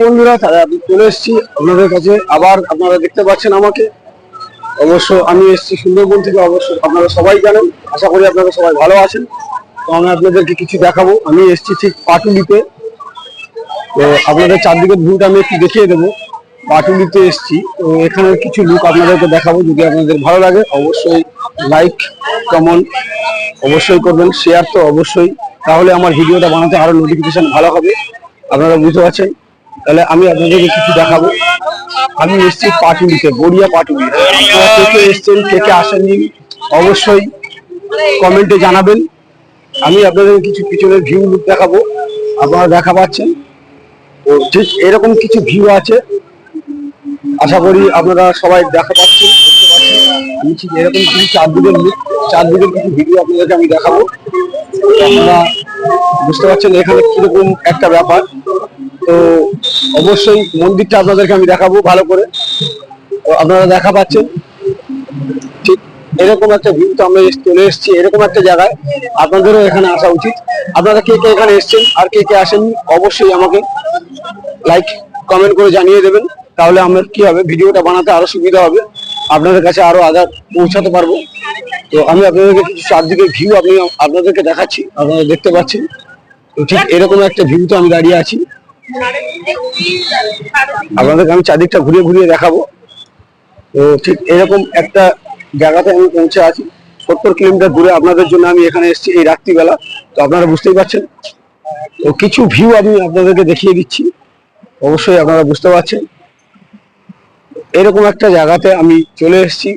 বন্ধুরা তারা আমি চলে এসেছি আপনাদের কাছে আবার। আপনারা দেখতে পাচ্ছেন আমাকে। অবশ্য আমি এসেছি সুন্দরবন থেকে, অবশ্য আপনারা সবাই জানেন। আশা করি আপনারা সবাই ভালো আছেন। তো আমি আপনাদেরকে কিছু দেখাবো। আমি এসেছি ঠিক পাটুলিতে। তো আপনাদের চারদিকের ভিউটা আমি একটু দেখিয়ে দেবো। পাটুলিতে এসেছি, তো এখানে কিছু লুক আপনাদেরকে দেখাবো। যদি আপনাদের ভালো লাগে অবশ্যই লাইক কমেন্ট অবশ্যই করবেন, শেয়ার তো অবশ্যই, তাহলে আমার ভিডিওটা বানাতে আরো নোটিফিকেশন ভালো হবে। আপনারা বুঝতে পারছেন। তাহলে আমি আপনাদেরকে কিছু দেখাবো। আমি এসেছি পাটুলিতে, গড়িয়া পাটুলি। আপনারা কে কে এসছেন, কে কে আসেননি অবশ্যই কমেন্টে জানাবেন। আমি আপনাদের কিছু পিছনের ভিউ লুক দেখাবো। আপনারা দেখা পাচ্ছেন, তো ঠিক এরকম কিছু ভিউ আছে। আশা করি আপনারা সবাই দেখা পাচ্ছেন, বুঝতে পারছেন। আমি ঠিক এরকম কিছু চারদিকের লুক, চারদিকের কিছু ভিডিও আপনাদেরকে আমি দেখাবো। আপনারা বুঝতে পারছেন এখানে কিরকম একটা ব্যাপার। তো অবশ্যই মন্দিরটা আপনাদেরকে আমি দেখাবো ভালো করে। তো আপনারা দেখা পাচ্ছেন ঠিক এরকম একটা ভিউ। তো আমরা চলে এসেছি এরকম একটা জায়গায়, আপনাদেরও এখানে আসা উচিত। আপনারা কে কে এখানে এসেছেন আর কে কে আসেননি অবশ্যই আমাকে লাইক কমেন্ট করে জানিয়ে দেবেন। তাহলে আমার কি হবে, ভিডিওটা বানাতে আরো সুবিধা হবে, আপনাদের কাছে আরো আগে পৌঁছাতে পারবো। তো আমি আপনাদেরকে কিছু চারদিকে ভিউ আপনাদেরকে দেখাচ্ছি, আপনারা দেখতে পাচ্ছেন। তো ঠিক এরকম একটা ভিউতে আমি দাঁড়িয়ে আছি। আপনাদেরকে আমি চারদিকটা ঘুরিয়ে ঘুরিয়ে দেখাবো। তো ঠিক এরকম একটা জায়গাতে আমি পৌঁছে আছি। 70 কিলোমিটার দূরে আপনাদের জন্য আমি এখানে এসেছি এই রাত্রিবেলা। তো আপনারা বুঝতেই পারছেন। তো কিছু ভিউ আমি আপনাদেরকে দেখিয়ে দিচ্ছি, অবশ্যই আপনারা বুঝতে পারছেন। এরকম একটা জায়গাতে আমি চলে এসেছি।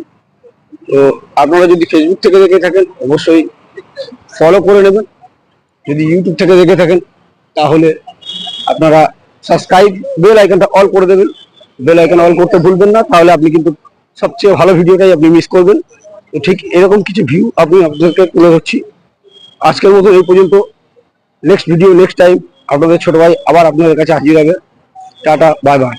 তো আপনারা যদি ফেসবুক থেকে দেখে থাকেন অবশ্যই ফলো করে নেবেন। যদি ইউটিউব থেকে দেখে থাকেন তাহলে আপনারা সাবস্ক্রাইব, বেল আইকনটা অল করে দেবেন। বেল আইকন অল করতে ভুলবেন না, তাহলে আপনি কিন্তু সবচেয়ে ভালো ভিডিওটাই আপনি মিস করবেন। তো ঠিক এরকম কিছু ভিউ আমি আপনাদেরকে তুলে ধরছি। আজকের মতো এই পর্যন্ত। নেক্সট ভিডিও নেক্সট টাইম আপনাদের ছোট ভাই আবার আপনাদের কাছে হাজির হবে। Tata, bye bye.